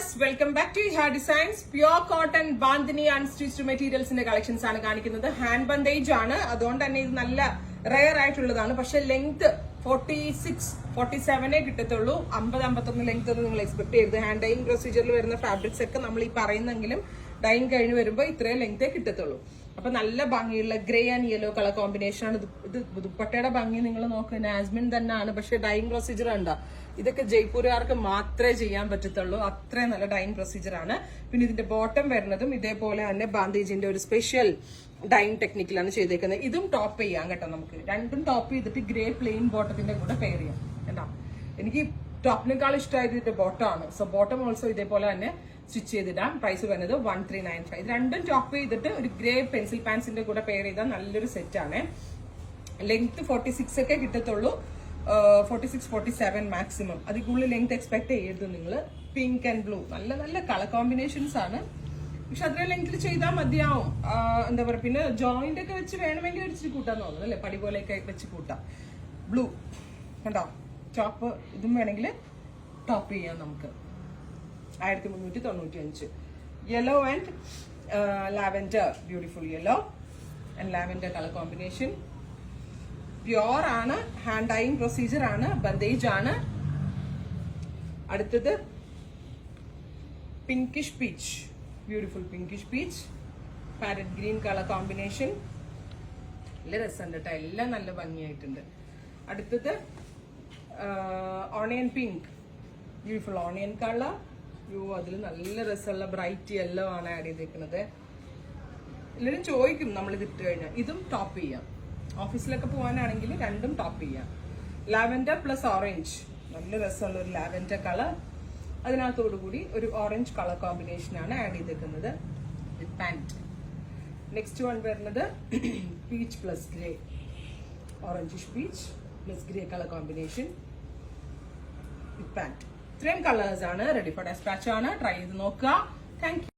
Viewers, welcome back to Ha designs. Pure cotton bandhani unstitched മെറ്റീരിയൽസിന്റെ collections ആണ് കാണിക്കുന്നത്. ഹാൻഡ് ബന്ദേജ് ആണ്, അതുകൊണ്ട് തന്നെ ഇത് നല്ല റെയർ ആയിട്ടുള്ളതാണ്. പക്ഷെ ലെങ്ത് 46-47 കിട്ടത്തുള്ളൂ. 50-51 ലെങ്ത് ഒന്നും നിങ്ങൾ എക്സ്പെക്ട് ചെയ്യരുത്. ഹാൻഡ് ഡൈയിങ് പ്രൊസീജിയറിൽ വരുന്ന ഫാബ്രിക്സ് ഒക്കെ നമ്മൾ ഈ പറയുന്നെങ്കിലും ഡൈയിങ് കഴിഞ്ഞ് വരുമ്പോൾ ഇത്രയും ലെങ്തേ കിട്ടത്തുള്ളൂ. അപ്പൊ നല്ല ഭംഗിയുള്ള grey and yellow colour combination ആണ്. ഇത് ദുപ്പട്ടയുടെ ഭംഗി നിങ്ങൾ നോക്കുക, നാസ്മിൻ തന്നെയാണ്. പക്ഷെ ഡൈയിങ് പ്രൊസീജിയർ ഉണ്ടോ, ഇതൊക്കെ ജയ്പൂരുകാർക്ക് മാത്രമേ ചെയ്യാൻ പറ്റത്തുള്ളൂ. അത്രയും നല്ല ഡൈയിങ് പ്രൊസീജിയർ ആണ്. പിന്നെ ഇതിന്റെ ബോട്ടം വരുന്നതും ഇതേപോലെ തന്നെ ബാന്ദേജിന്റെ ഒരു സ്പെഷ്യൽ ഡൈയിങ് ടെക്നിക്കിലാണ് ചെയ്തേക്കുന്നത്. ഇതും ടോപ്പ് ചെയ്യാം കേട്ടോ. നമുക്ക് രണ്ടും ടോപ്പ് ചെയ്തിട്ട് ഗ്രേ പ്ലെയിൻ ബോട്ടത്തിന്റെ കൂടെ പെയർ ചെയ്യാം കേട്ടോ. എനിക്ക് ടോപ്പിനേക്കാൾ ഇഷ്ടമായത് ഇതിന്റെ ബോട്ടം ആണ്. സോ ബോട്ടം ഓൾസോ ഇതേപോലെ തന്നെ സ്റ്റിച്ച് ചെയ്തിടാം. പ്രൈസ് വരുന്നത് 1395. ഇത് രണ്ടും ടോപ്പ് ചെയ്തിട്ട് ഒരു ഗ്രേ പെൻസിൽ പാൻസിന്റെ കൂടെ പെയർ ചെയ്താൽ നല്ലൊരു സെറ്റ് ആണ്. ലെങ്ത് 46 ഒക്കെ കിട്ടത്തുള്ളൂ. 46-47 മാക്സിമം. അതിൽ കൂടുതൽ ലെങ്ത് എക്സ്പെക്ട് ചെയ്യരുത് നിങ്ങൾ. പിങ്ക് ആൻഡ് ബ്ലൂ നല്ല നല്ല കളർ കോമ്പിനേഷൻസ് ആണ്. പക്ഷെ അത്രയും ലെങ്ത്തിൽ ചെയ്താൽ മതിയാവും. എന്താ പറയുക, പിന്നെ ജോയിന്റ് ഒക്കെ വെച്ച് വേണമെങ്കിൽ ഒരു ഇച്ചിരി കൂട്ടാൻ തോന്നുന്നു അല്ലെ, പടി പോലെയൊക്കെ വെച്ച് കൂട്ടാം. ബ്ലൂ കണ്ടോ, ടോപ്പ് ഇതും വേണമെങ്കിൽ ടോപ്പ് ചെയ്യാം നമുക്ക്. 1395. Yellow and lavender, beautiful yellow and lavender colour combination. Pure ആണ്, ഹാൻഡ് ഡൈയിങ് പ്രൊസീജിയർ ആണ്, ബന്ദേജ് ആണ്. അടുത്തത് pinkish peach, beautiful pinkish peach, parrot green colour combination. നല്ല രസമുണ്ട് കേട്ടോ, എല്ലാം നല്ല ഭംഗിയായിട്ടുണ്ട്. അടുത്തത് onion pink, beautiful onion colour. അതിൽ നല്ല രസമുള്ള ബ്രൈറ്റ് യെല്ലോ ആണ് ആഡ് ചെയ്തേക്കുന്നത്. എല്ലാവരും ചോദിക്കും നമ്മളിത് ഇട്ട് കഴിഞ്ഞാൽ. ഇതും ടോപ്പ് ചെയ്യാം. ഓഫീസിലൊക്കെ പോകാനാണെങ്കിൽ രണ്ടും ടോപ്പ് ചെയ്യാം. ലാവൻഡർ പ്ലസ് ഓറഞ്ച്, നല്ല രസമുള്ള ഒരു ലാവൻഡർ കളർ. അതിനകത്തോടു കൂടി ഒരു ഓറഞ്ച് കളർ കോമ്പിനേഷൻ ആണ് ആഡ് ചെയ്തേക്കുന്നത് വിത്ത് പാന്റ്. നെക്സ്റ്റ് വൺ വരുന്നത് peach plus grey, orangish peach plus grey colour combination with pant. ഇത്രയും കളേഴ്സ് ആണ്. റെഡി ഫോർ ഡെസ്പാച്ച് ആണ്. ട്രൈ ചെയ്ത് നോക്കുക. Thank you.